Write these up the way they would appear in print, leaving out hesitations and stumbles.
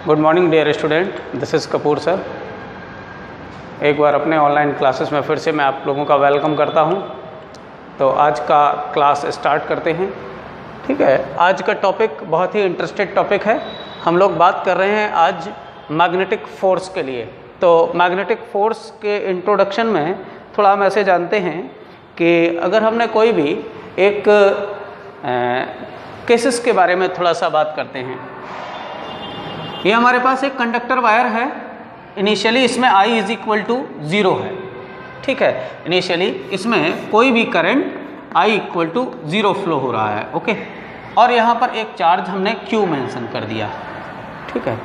Good morning dear student, this is Kapoor sir. एक बार अपने ऑनलाइन क्लासेस में फिर से मैं आप लोगों का वेलकम करता हूं। तो आज का क्लास स्टार्ट करते हैं। ठीक है, आज का टॉपिक बहुत ही इंटरेस्टेड टॉपिक है। हम लोग बात कर रहे हैं आज मैग्नेटिक फोर्स के लिए। तो मैग्नेटिक फोर्स के इंट्रोडक्शन में थोड़ा हम ऐसे जानते हैं कि अगर हमने कोई भी एक केसेस के बारे में थोड़ा सा बात करते हैं। ये हमारे पास एक कंडक्टर वायर है। इनिशियली इसमें I इज इक्वल टू 0 है। ठीक है, इनिशियली इसमें कोई भी current I equal to 0 flow हो रहा है। ओके, और यहाँ पर एक चार्ज हमने Q मेंशन कर दिया। ठीक है,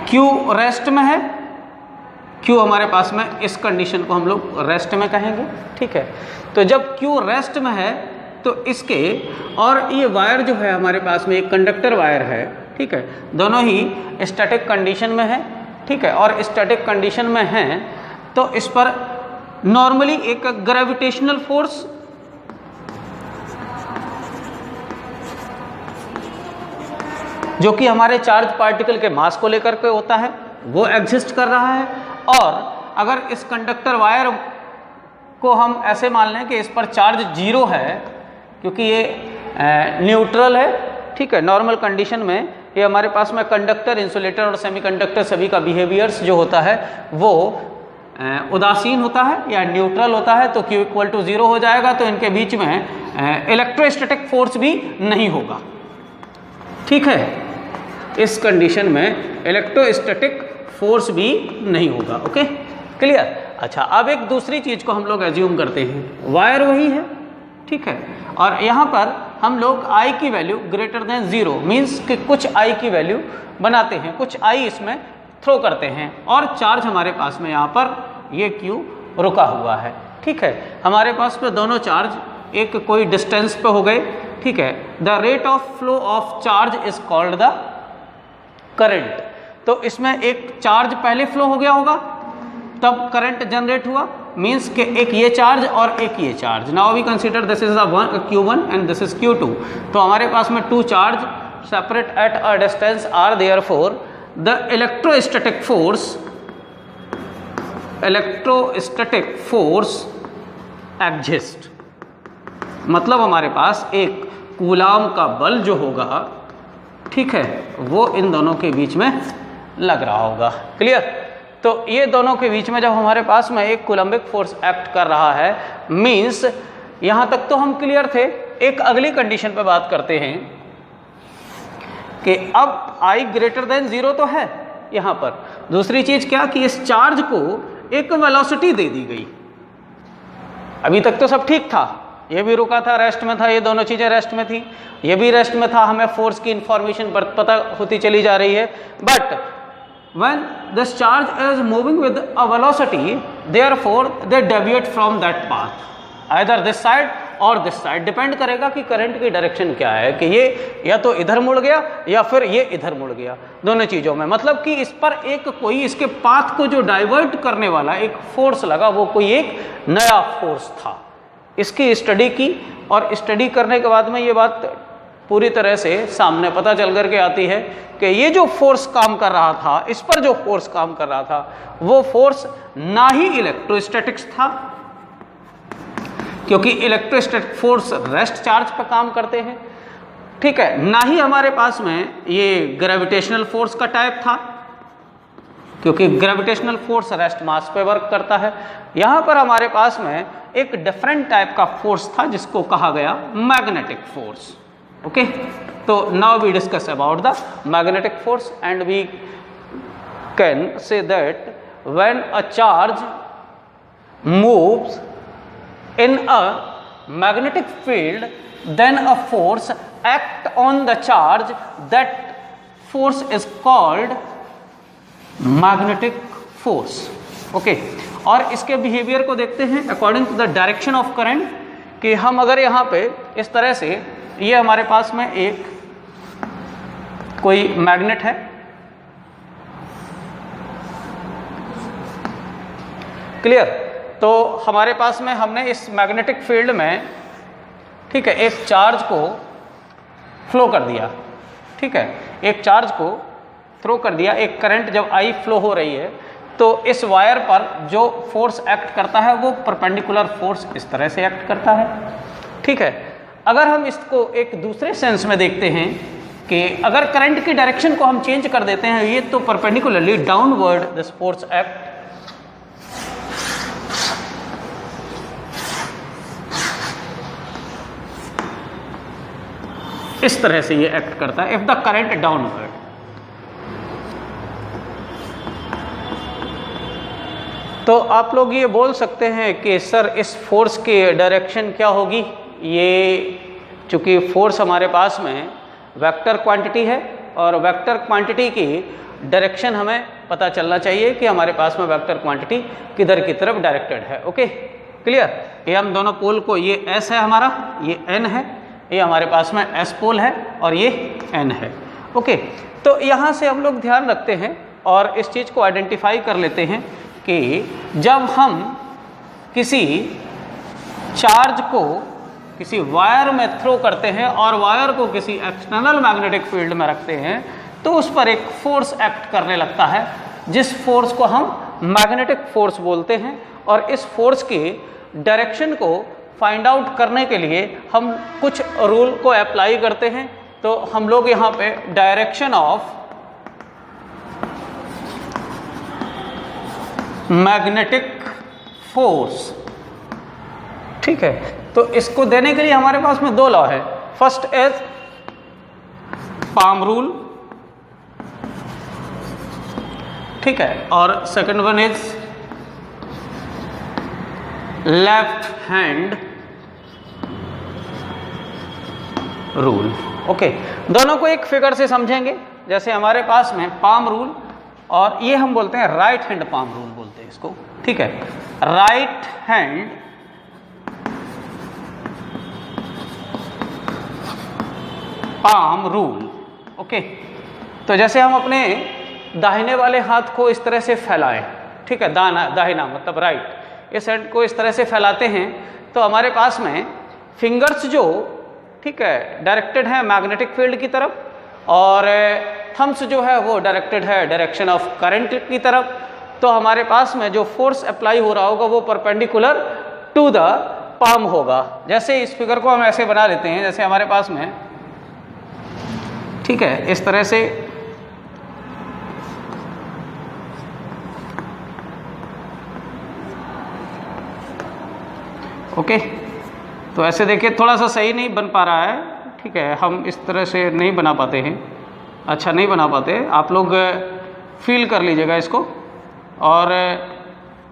Q रेस्ट में है। Q हमारे पास में इस कंडीशन को हम लोग रेस्ट में कहेंगे। ठीक है, तो जब Q रेस्ट में है तो इसके और ये वायर जो है हमारे पास में एक कंडक्टर वायर है। ठीक है, दोनों ही स्टैटिक कंडीशन में है। ठीक है, और स्टैटिक कंडीशन में हैं तो इस पर नॉर्मली एक ग्रेविटेशनल फोर्स जो कि हमारे चार्ज पार्टिकल के मास को लेकर के होता है वो एग्जिस्ट कर रहा है। और अगर इस कंडक्टर वायर को हम ऐसे मान लें कि इस पर चार्ज 0 है, क्योंकि ये न्यूट्रल है। ठीक है, नॉर्मल कंडीशन में ये हमारे पास में कंडक्टर, इंसुलेटर और सेमीकंडक्टर सभी का बिहेवियर्स जो होता है वो उदासीन होता है या न्यूट्रल होता है। तो Q इक्वल टू 0 हो जाएगा, तो इनके बीच में इलेक्ट्रोस्टैटिक फोर्स भी नहीं होगा। ठीक है, इस कंडीशन में इलेक्ट्रोस्टैटिक फोर्स भी नहीं होगा। Okay, clear. अच्छा, अब एक दूसरी चीज को हम लोग एज्यूम करते हैं। वायर वही है, ठीक है, और यहाँ पर हम लोग I की वैल्यू ग्रेटर देन 0 मीन्स कि कुछ I की वैल्यू बनाते हैं, कुछ I इसमें थ्रो करते हैं और चार्ज हमारे पास में यहाँ पर ये Q रुका हुआ है। ठीक है, हमारे पास में दोनों चार्ज एक कोई डिस्टेंस पे हो गए। ठीक है, the rate of flow of charge is called the current. तो इसमें एक चार्ज पहले फ्लो हो गया होगा, तब करंट जनरेट हुआ, मीन्स के एक ये चार्ज और एक ये charge. Now we consider this is Q1 and this is Q2। तो हमारे पास में 2 charge separate at a distance R therefore the electrostatic force exist. मतलब हमारे पास एक कूलाम का बल जो होगा, ठीक है, वो इन दोनों के बीच में लग रहा होगा। क्लियर। तो ये दोनों के बीच में जब हमारे पास में एक कूलम्बिक फोर्स एक्ट कर रहा है, मीन्स यहां तक तो हम क्लियर थे। एक अगली कंडीशन पे बात करते हैं कि अब I ग्रेटर देन 0 तो है यहां पर। दूसरी चीज क्या कि इस चार्ज को एक वेलोसिटी दे दी गई। अभी तक तो सब ठीक था, ये भी रुका था, रेस्ट में था, ये दोनों चीजें रेस्ट में थी, ये भी रेस्ट में था, हमें फोर्स की इंफॉर्मेशन पता होती चली जा रही है। But when this charge is moving with a velocity, therefore they deviate from that path, either this side or this side। Depend करेगा कि करंट की डायरेक्शन क्या है, कि ये या तो इधर मुड़ गया या फिर ये इधर मुड़ गया, दोनों चीज़ों में। मतलब कि इस पर एक कोई इसके पाथ को जो डाइवर्ट करने वाला एक फोर्स लगा, वो कोई एक नया फोर्स था। इसकी स्टडी की और स्टडी करने के बाद में ये बात पूरी तरह से सामने पता चल करके आती है कि ये जो फोर्स काम कर रहा था, इस पर जो फोर्स काम कर रहा था, वो फोर्स ना ही इलेक्ट्रोस्टैटिक्स था, क्योंकि इलेक्ट्रोस्टैटिक फोर्स रेस्ट चार्ज पर काम करते हैं। ठीक है, ना ही हमारे पास में ये ग्रेविटेशनल फोर्स का टाइप था, क्योंकि ग्रेविटेशनल फोर्स रेस्ट मास पे वर्क करता है। यहां पर हमारे पास में एक डिफरेंट टाइप का फोर्स था जिसको कहा गया मैग्नेटिक फोर्स। ओके, तो now we discuss about the magnetic force and we can say that when a charge moves in a magnetic field, then a force act on the charge, that force is called magnetic force. Okay, और इसके behaviour को देखते हैं according to the direction of current. कि हम अगर यहाँ पे इस तरह से, ये हमारे पास में एक कोई मैग्नेट है, क्लियर। तो हमारे पास में हमने इस मैग्नेटिक फील्ड में, ठीक है, एक चार्ज को फ्लो कर दिया। ठीक है, एक चार्ज को थ्रो कर दिया, एक करंट जब आई फ्लो हो रही है तो इस वायर पर जो फोर्स एक्ट करता है वो परपेंडिकुलर फोर्स इस तरह से एक्ट करता है। ठीक है, अगर हम इसको एक दूसरे सेंस में देखते हैं कि अगर करंट की डायरेक्शन को हम चेंज कर देते हैं, ये तो perpendicularly downward this force act, इस तरह से ये एक्ट करता है इफ द करंट डाउनवर्ड। तो आप लोग ये बोल सकते हैं कि सर इस फोर्स की डायरेक्शन क्या होगी। ये चूंकि फोर्स हमारे पास में वेक्टर क्वांटिटी है और वेक्टर क्वांटिटी की डायरेक्शन हमें पता चलना चाहिए कि हमारे पास में वेक्टर क्वांटिटी किधर की तरफ डायरेक्टेड है। ओके, क्लियर। ये हम दोनों पोल को, ये एस है हमारा, ये एन है, ये हमारे पास में एस पोल है और ये एन है। ओके, तो यहाँ से हम लोग ध्यान रखते हैं और इस चीज़ को आइडेंटिफाई कर लेते हैं कि जब हम किसी चार्ज को किसी वायर में थ्रो करते हैं और वायर को किसी एक्सटर्नल मैग्नेटिक फील्ड में रखते हैं तो उस पर एक फोर्स एक्ट करने लगता है, जिस फोर्स को हम मैग्नेटिक फोर्स बोलते हैं। और इस फोर्स की डायरेक्शन को फाइंड आउट करने के लिए हम कुछ रूल को अप्लाई करते हैं। तो हम लोग यहाँ पे डायरेक्शन ऑफ मैग्नेटिक फोर्स, ठीक है, तो इसको देने के लिए हमारे पास में दो लॉ है। फर्स्ट इज पाम रूल, ठीक है, और second one is left hand rule. Okay, दोनों को एक फिगर से समझेंगे। जैसे हमारे पास में पाम रूल और ये हम बोलते हैं राइट हैंड पाम रूल बोलते हैं इसको, ठीक है, right hand palm rule. Okay, तो जैसे हम अपने दाहिने वाले हाथ को इस तरह से फैलाएं, ठीक है, दाहिना मतलब राइट, इस हैंड को इस तरह से फैलाते हैं तो हमारे पास में फिंगर्स जो, ठीक है, डायरेक्टेड है मैग्नेटिक फील्ड की तरफ और थम्स जो है वो डायरेक्टेड है डायरेक्शन ऑफ करंट की तरफ। तो हमारे पास में जो फोर्स अप्लाई हो रहा होगा वो परपेंडिकुलर टू द पाम होगा। जैसे इस फिगर को हम ऐसे बना लेते हैं, जैसे हमारे पास में, ठीक है, इस तरह से ओके, तो ऐसे देखिए थोड़ा सा सही नहीं बन पा रहा है, ठीक है, हम इस तरह से नहीं बना पाते हैं, अच्छा नहीं बना पाते। आप लोग फील कर लीजिएगा इसको और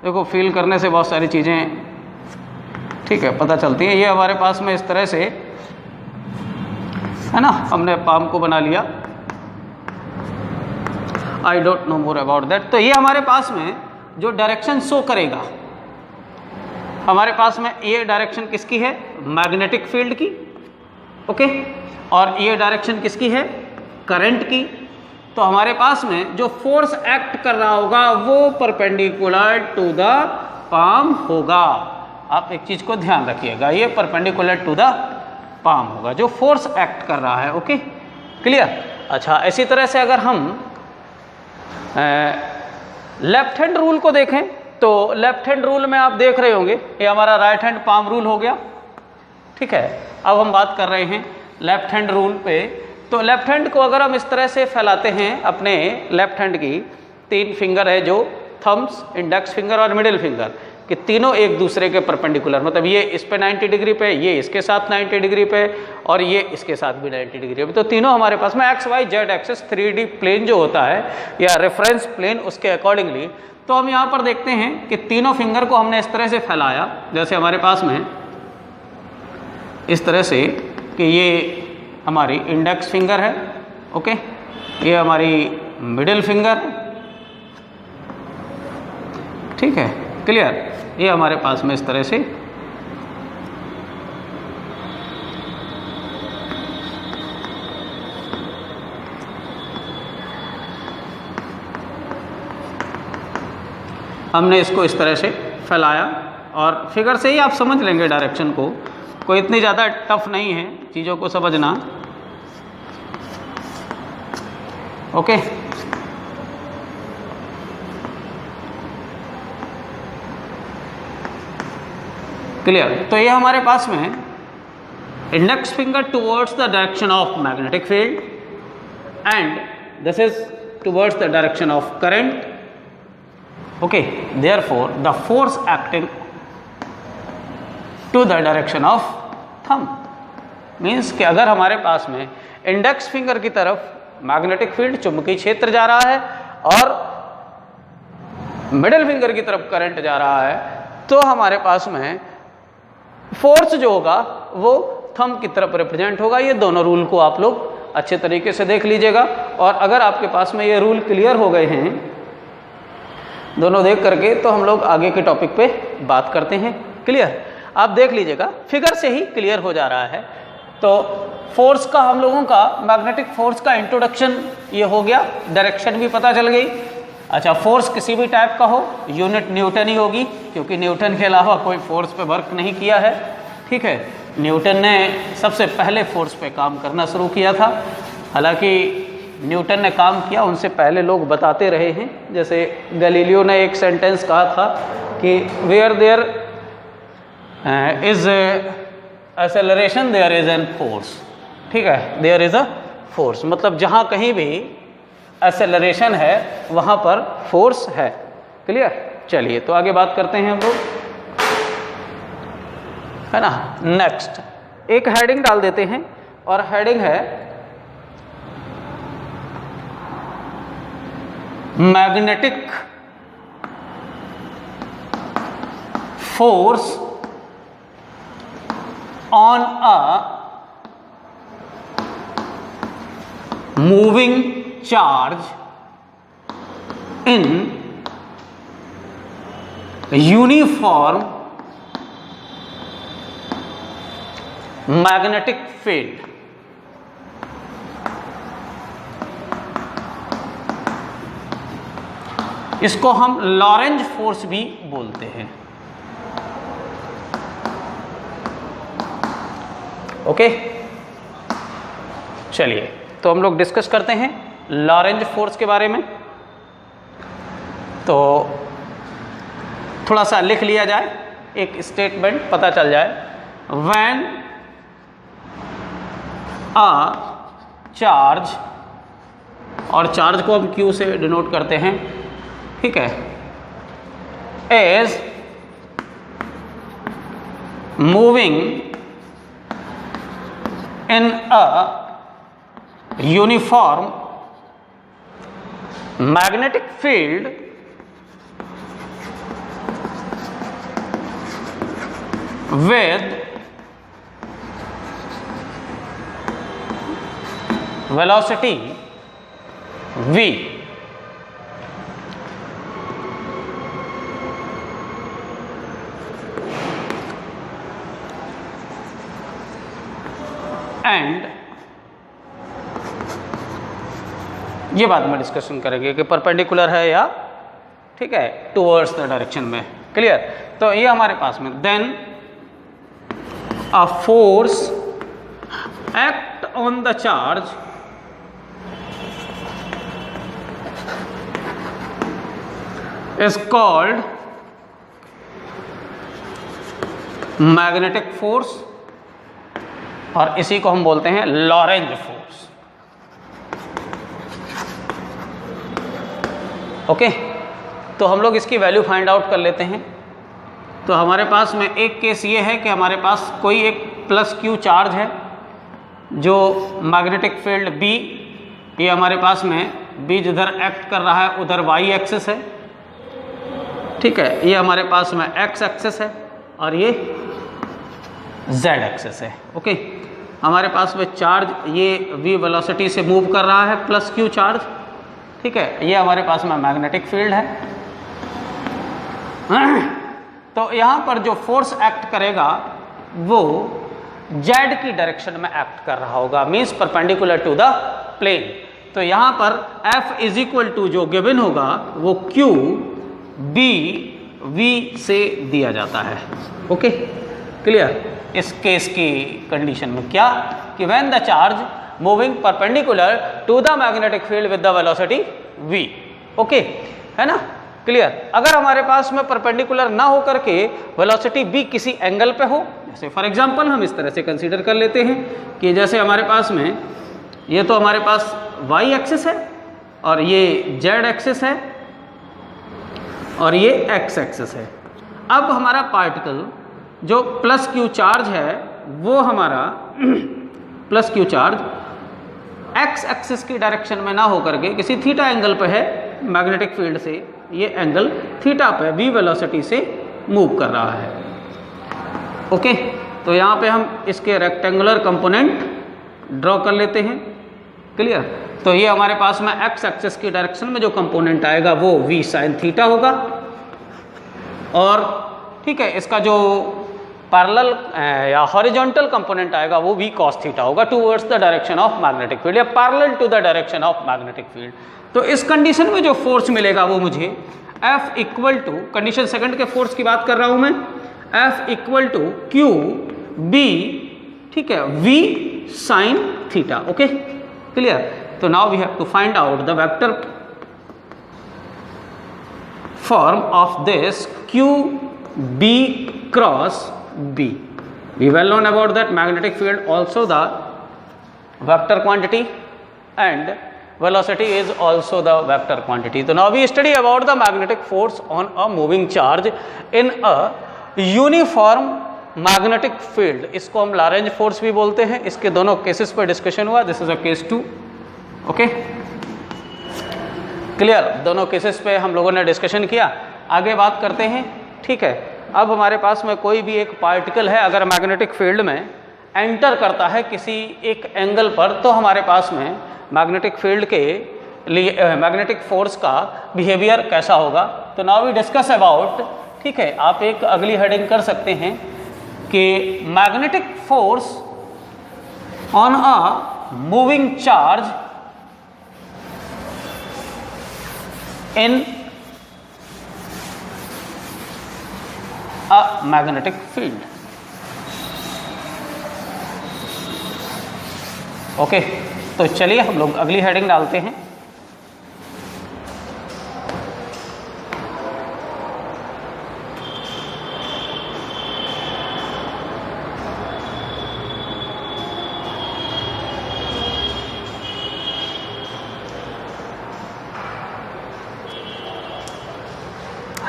देखो फील करने से बहुत सारी चीज़ें, ठीक है, पता चलती हैं। ये हमारे पास में इस तरह से है ना, हमने पाम को बना लिया। I don't know more about that. तो ये हमारे पास में जो डायरेक्शन शो करेगा, हमारे पास में ये डायरेक्शन किसकी है, मैग्नेटिक फील्ड की, ओके, और ये डायरेक्शन किसकी है, करंट की। तो हमारे पास में जो फोर्स एक्ट कर रहा होगा वो परपेंडिकुलर टू द पाम होगा। आप एक चीज को ध्यान रखिएगा, ये परपेंडिकुलर टू द पाम होगा जो फोर्स एक्ट कर रहा है। ओके, क्लियर। अच्छा, इसी तरह से अगर हम लेफ्ट हैंड रूल को देखें तो लेफ्ट हैंड रूल में आप देख रहे होंगे ये हमारा राइट हैंड पाम रूल हो गया, ठीक है। अब हम बात कर रहे हैं लेफ्ट हैंड रूल पे। तो लेफ्ट हैंड को अगर हम इस तरह से फैलाते हैं, अपने लेफ्ट हैंड की 3 फिंगर है जो थम्स, इंडेक्स फिंगर और मिडिल फिंगर, कि तीनों एक दूसरे के परपेंडिकुलर, मतलब ये इस पे 90 डिग्री पे, ये इसके साथ 90 डिग्री पे और ये इसके साथ भी 90 डिग्री पे। तो तीनों हमारे पास में X Y Z axis 3D plane जो होता है या रेफरेंस प्लेन, उसके अकॉर्डिंगली तो हम यहाँ पर देखते हैं कि तीनों फिंगर को हमने इस तरह से फैलाया, जैसे हमारे पास में इस तरह से कि ये हमारी इंडेक्स फिंगर है, ओके, ये हमारी मिडिल फिंगर है, ठीक है, क्लियर। ये हमारे पास में इस तरह से हमने इसको इस तरह से फैलाया और फिगर से ही आप समझ लेंगे डायरेक्शन को, कोई इतनी ज़्यादा टफ नहीं है चीज़ों को समझना। Okay, clear. तो ये हमारे पास में index finger towards the direction of magnetic field and this is towards the direction of current. Okay, therefore the force acting to the direction of thumb means कि अगर हमारे पास में इंडेक्स फिंगर की तरफ मैग्नेटिक फील्ड चुंबकीय क्षेत्र जा रहा है और मिडिल फिंगर की तरफ करंट जा रहा है, तो हमारे पास में फोर्स जो होगा वो थंब की तरफ रिप्रेजेंट होगा। ये दोनों रूल को आप लोग अच्छे तरीके से देख लीजिएगा, और अगर आपके पास में ये रूल क्लियर हो गए हैं दोनों देख करके, तो हम लोग आगे के टॉपिक पे बात करते हैं। क्लियर, आप देख लीजिएगा, फिगर से ही क्लियर हो जा रहा है। तो फोर्स का हम लोगों का मैग्नेटिक फोर्स का इंट्रोडक्शन ये हो गया, डायरेक्शन भी पता चल गई। अच्छा, फोर्स किसी भी टाइप का हो, यूनिट न्यूटन ही होगी, क्योंकि न्यूटन के अलावा कोई फोर्स पे वर्क नहीं किया है। ठीक है, न्यूटन ने सबसे पहले फोर्स पे काम करना शुरू किया था। हालांकि न्यूटन ने काम किया, उनसे पहले लोग बताते रहे हैं। जैसे गैलीलियो ने एक सेंटेंस कहा था कि where there is acceleration there is an force. ठीक है, देयर इज अ फोर्स, मतलब जहाँ कहीं भी एक्सेलरेशन है वहाँ पर फोर्स है। क्लियर, चलिए तो आगे बात करते हैं हम लोग, है ना। नेक्स्ट एक हेडिंग डाल देते हैं, और हेडिंग है magnetic force on a moving charge in uniform magnetic field. इसको हम लॉरेंज फोर्स भी बोलते हैं। ओके, चलिए तो हम लोग डिस्कस करते हैं लॉरेंज फोर्स के बारे में। तो थोड़ा सा लिख लिया जाए, एक स्टेटमेंट पता चल जाए। व्हेन अ चार्ज, और चार्ज को हम Q से डिनोट करते हैं, ठीक है, as moving in a uniform magnetic field with velocity v, and ये बाद में डिस्कशन करेंगे कि परपेंडिकुलर है या, ठीक है, टुवर्ड्स द डायरेक्शन में। क्लियर, तो ये हमारे पास में then a force act on the charge is called magnetic force, और इसी को हम बोलते हैं लॉरेंज फोर्स। ओके, तो हम लोग इसकी वैल्यू फाइंड आउट कर लेते हैं। तो हमारे पास में एक केस ये है कि हमारे पास कोई एक प्लस Q चार्ज है जो मैग्नेटिक फील्ड B, ये हमारे पास में B जिधर एक्ट कर रहा है उधर Y एक्सिस है। ठीक है, ये हमारे पास में X एक्सिस है और ये Z एक्सिस है। ओके, हमारे पास में चार्ज ये V वेलोसिटी से मूव कर रहा है, प्लस Q चार्ज। ठीक है, ये हमारे पास में मैग्नेटिक फील्ड है। तो यहाँ पर जो फोर्स एक्ट करेगा वो जेड की डायरेक्शन में एक्ट कर रहा होगा, means perpendicular to the plane. तो यहाँ पर F इज इक्वल टू जो गिवन होगा वो Q B V से दिया जाता है। ओके, क्लियर। इस केस की कंडीशन में क्या कि when the charge moving perpendicular to the magnetic field with the velocity V। Okay, है ना। क्लियर। अगर हमारे पास में परपेंडिकुलर ना हो करके वेलोसिटी v किसी एंगल पे हो, जैसे फॉर एग्जांपल हम इस तरह से कंसीडर कर लेते हैं कि जैसे हमारे पास में ये तो हमारे पास y एक्सिस है और ये z एक्सिस है और ये x एक्सिस है। अब हमारा पार्टिकल जो प्लस q चार्ज है वो हमारा plus q charge x axis की डायरेक्शन में ना हो करके किसी थीटा एंगल पे है मैग्नेटिक फील्ड से, ये एंगल थीटा पे v वेलोसिटी से मूव कर रहा है। ओके, तो यहाँ पे हम इसके रेक्टेंगुलर कंपोनेंट ड्रॉ कर लेते हैं। क्लियर। तो ये हमारे पास में x एक्सिस की डायरेक्शन में जो कंपोनेंट आएगा वो v sin थीटा होगा और ठीक है, इसका जो पैरेलल या हॉरिजॉन्टल कंपोनेंट आएगा वो v cos थीटा होगा towards the direction of magnetic field या parallel to the direction of magnetic field. तो इस कंडीशन में जो फोर्स मिलेगा वो मुझे F equal to, condition second के फोर्स की बात कर रहा हूं मैं, F equal to Q B, ठीक है, V sin theta. Okay, clear. तो now we have to find out the vector form of this Q B cross B. We well known about that magnetic field also the vector quantity and velocity is also the vector quantity. So now we study about the magnetic force on a moving charge in a uniform magnetic field. इसको हम Lorentz force भी बोलते हैं। इसके दोनों cases पर discussion हुआ। This is a case 2। Okay, clear. दोनों केसेस पे हम लोगों ने डिस्कशन किया। आगे बात करते हैं। ठीक है, अब हमारे पास में कोई भी एक पार्टिकल है अगर मैग्नेटिक फील्ड में एंटर करता है किसी एक एंगल पर, तो हमारे पास में मैग्नेटिक फील्ड के लिए मैग्नेटिक फोर्स का बिहेवियर कैसा होगा। तो नाउ वी डिस्कस अबाउट, ठीक है, आप एक अगली हेडिंग कर सकते हैं कि magnetic force on a moving charge in a magnetic field। Okay, तो चलिए हम लोग अगली हेडिंग डालते हैं।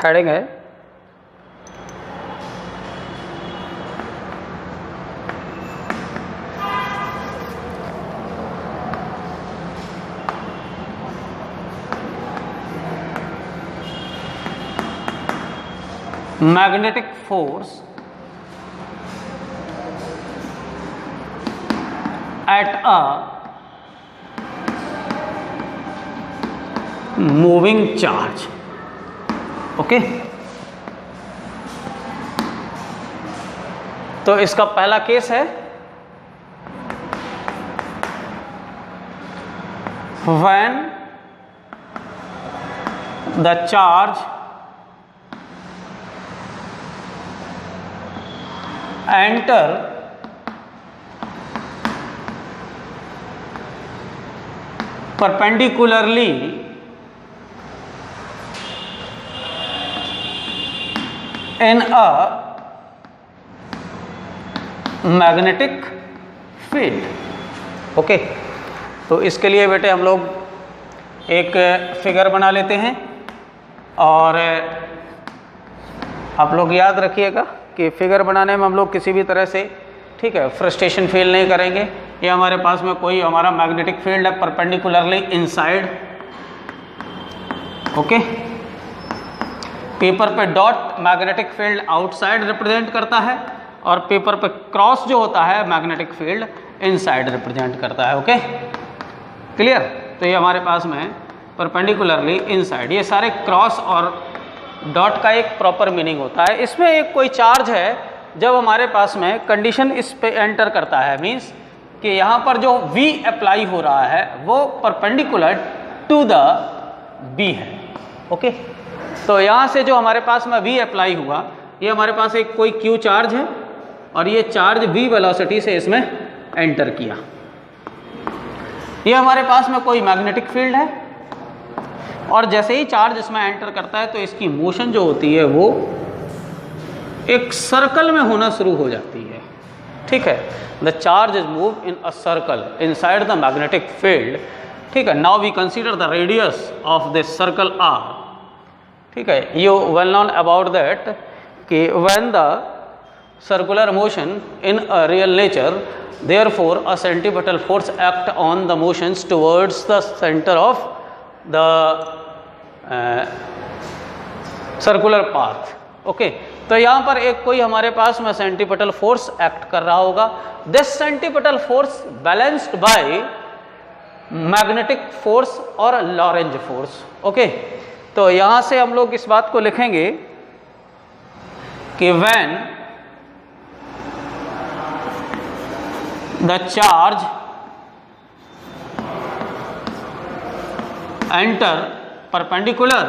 हेडिंग है magnetic force at a moving charge। Okay, तो इसका पहला केस है when the charge enter perpendicularly in a magnetic field। Okay, तो इसके लिए बेटे हम लोग एक फिगर बना लेते हैं और आप लोग याद रखिएगा कि फिगर बनाने में हम लोग किसी भी तरह से, ठीक है, फ्रस्ट्रेशन फील नहीं करेंगे। ये हमारे पास में कोई हमारा मैग्नेटिक फील्ड है परपेंडिकुलरली इनसाइड। ओके, पेपर पे dot magnetic field outside represent करता है और पेपर पे क्रॉस जो होता है मैग्नेटिक फील्ड इनसाइड रिप्रेजेंट करता है। ओके, क्लियर। तो ये हमारे पास में परपेंडिकुलरली इनसाइड, ये सारे क्रॉस और डॉट का एक प्रॉपर मीनिंग होता है। इसमें एक कोई चार्ज है, जब हमारे पास में कंडीशन इस पे एंटर करता है, मींस कि यहाँ पर जो V अप्लाई हो रहा है वो परपेंडिकुलर टू द B है। ओके, तो यहाँ से जो हमारे पास में V अप्लाई हुआ, ये हमारे पास एक कोई Q चार्ज है और ये चार्ज V वेलोसिटी से इसमें एंटर किया। ये हमारे पास में कोई मैग्नेटिक फील्ड है। और जैसे ही चार्ज इसमें एंटर करता है तो इसकी मोशन जो होती है वो एक सर्कल में होना शुरू हो जाती है, ठीक है। The charge is move in a circle inside the magnetic field, ठीक है। Now we consider the radius of this circle R, ठीक है। You well known about that कि when the circular motion in a real nature, therefore a centripetal force act on the motions towards the center of the circular path, okay। तो यहाँ पर एक कोई हमारे पास में सेंट्रीपिटल फोर्स एक्ट कर रहा होगा। This centripetal force balanced by magnetic force और लॉरेंज फोर्स, ओके। तो यहाँ से हम लोग इस बात को लिखेंगे कि when the charge enter perpendicular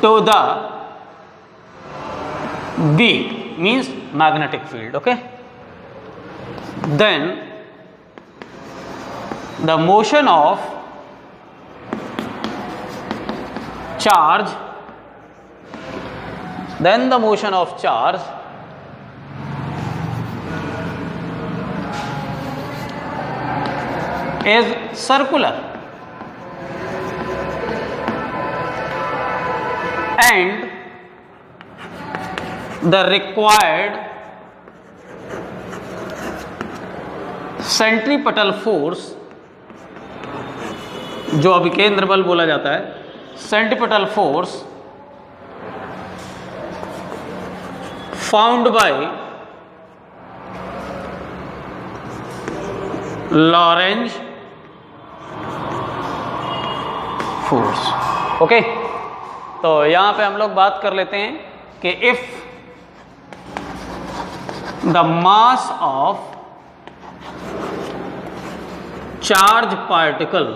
to the B means magnetic field, okay, then the motion of charge is circular and the required centripetal force, जो अभी केंद्र बल बोला जाता है, centripetal force found by Lorentz force, okay. तो यहां पे हम लोग बात कर लेते हैं कि if the mass of charge particle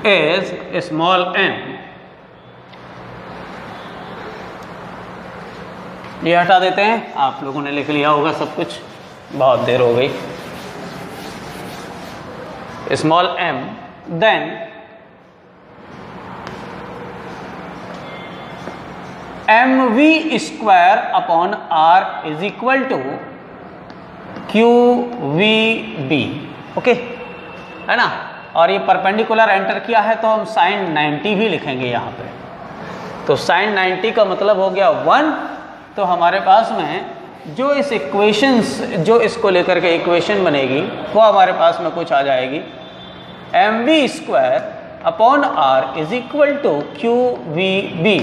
is small m, ये हटा देते हैं, आप लोगों ने लिख लिया होगा सब कुछ, बहुत देर हो गई। Small m, then mv square upon r is equal to qvb, okay, है ना। और ये परपेंडिकुलर एंटर किया है तो हम साइन 90 भी लिखेंगे यहाँ पे। तो साइन 90 का मतलब हो गया 1। तो हमारे पास में जो इस इक्वेशंस, जो इसको लेकर के इक्वेशन बनेगी वो हमारे पास में कुछ आ जाएगी, mv square upon r is equal to qvb।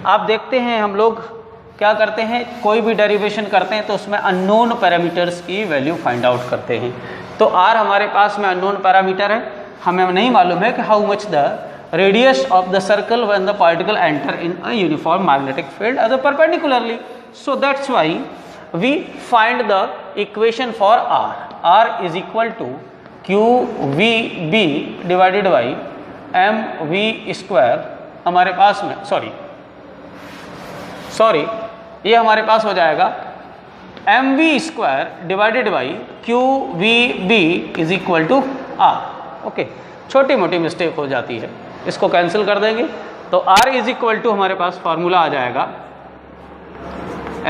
आप देखते हैं हम लोग क्या करते हैं, कोई भी डेरिवेशन करते हैं तो उसमें अननोन पैरामीटर्स की वैल्यू फाइंड आउट करते हैं। तो r हमारे पास में अननोन पैरामीटर है, हमें नहीं मालूम है कि how much the radius of the circle when the particle enter in a uniform magnetic field as a perpendicularly. So that's why we find the equation for r is equal to qvb divided by mv square, हमारे पास में sorry ये हमारे पास हो जाएगा mv square divided by qvb is equal to r, okay. छोटी मोटी mistake हो जाती है, इसको कैंसिल कर देंगे तो r इज इक्वल टू हमारे पास फार्मूला आ जाएगा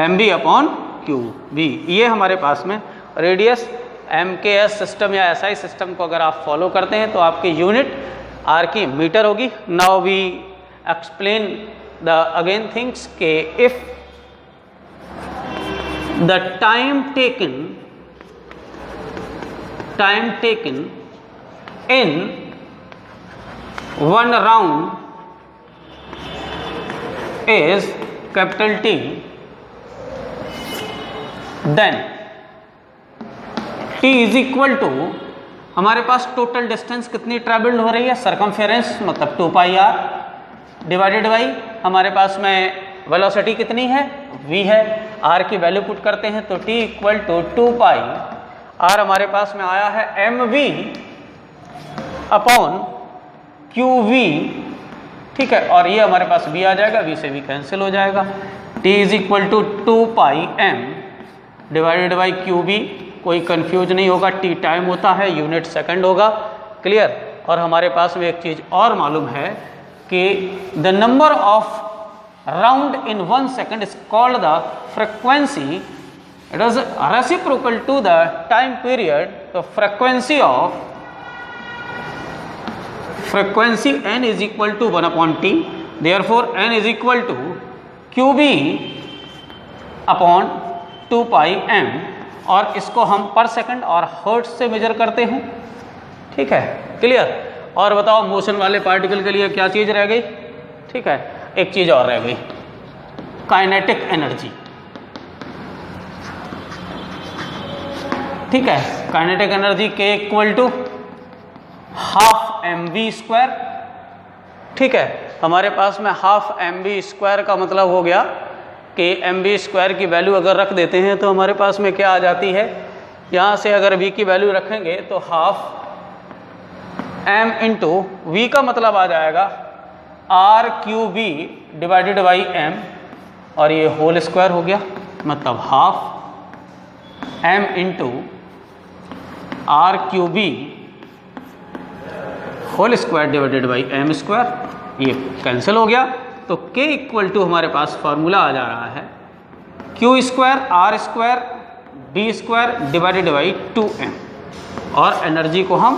mv अपॉन qv। ये हमारे पास में रेडियस MKS सिस्टम या SI सिस्टम को अगर आप फॉलो करते हैं तो आपकी यूनिट r की मीटर होगी। Now we explain the again things के if the time taken in one round is capital T, then T is equal to, हमारे पास टोटल डिस्टेंस कितनी ट्रेवल्ड हो रही है, सरकमफेरेंस मतलब 2 पाई r डिवाइडेड बाई हमारे पास में वेलोसिटी कितनी है, v है। r की वैल्यू पुट करते हैं तो T equal to 2 pi r हमारे पास में आया है mv अपॉन qv, ठीक है। और ये हमारे पास v आ जाएगा, v से v कैंसिल हो जाएगा। t is equal to 2 pi m divided by qv, कोई कंफ्यूज नहीं होगा, टी टाइम होता है, यूनिट सेकंड होगा, क्लियर। और हमारे पास में एक चीज़ और मालूम है कि the number of round in 1 second is called the frequency, it is reciprocal to the time period, the frequency of frequency n is equal to 1/t, therefore n is equal to qb upon 2 pi m, और इसको हम पर second और hertz से major करते हैं, ठीक है, क्लियर। और बताओ मोशन वाले पार्टिकल के लिए क्या चीज़ रह गई, ठीक है, एक चीज़ और रह गई, काइनेटिक एनर्जी, ठीक है। काइनेटिक एनर्जी के इक्वल टू हाफ mv², ठीक है। हमारे पास में हाफ mv² का मतलब हो गया कि mv² की वैल्यू अगर रख देते हैं तो हमारे पास में क्या आ जाती है, यहाँ से अगर v की वैल्यू रखेंगे तो हाफ m इंटू वी का मतलब आ जाएगा r³ डिवाइडेड बाई m, और ये होल स्क्वायर हो गया, मतलब half m into r³ whole square divided by m², ये कैंसिल हो गया। तो k इक्वल टू हमारे पास फार्मूला आ जा रहा है q² r² d² divided by 2m, और एनर्जी को हम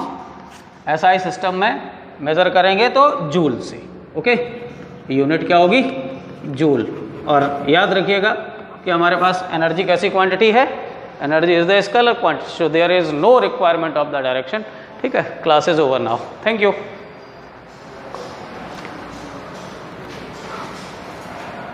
SI सिस्टम में मेज़र करेंगे तो जूल से, ओके। यूनिट क्या होगी, जूल। और याद रखिएगा कि हमारे पास एनर्जी कैसी क्वांटिटी है, energy is the scalar quantity, so there is no requirement of the direction, ठीक है। Class is over now, thank you.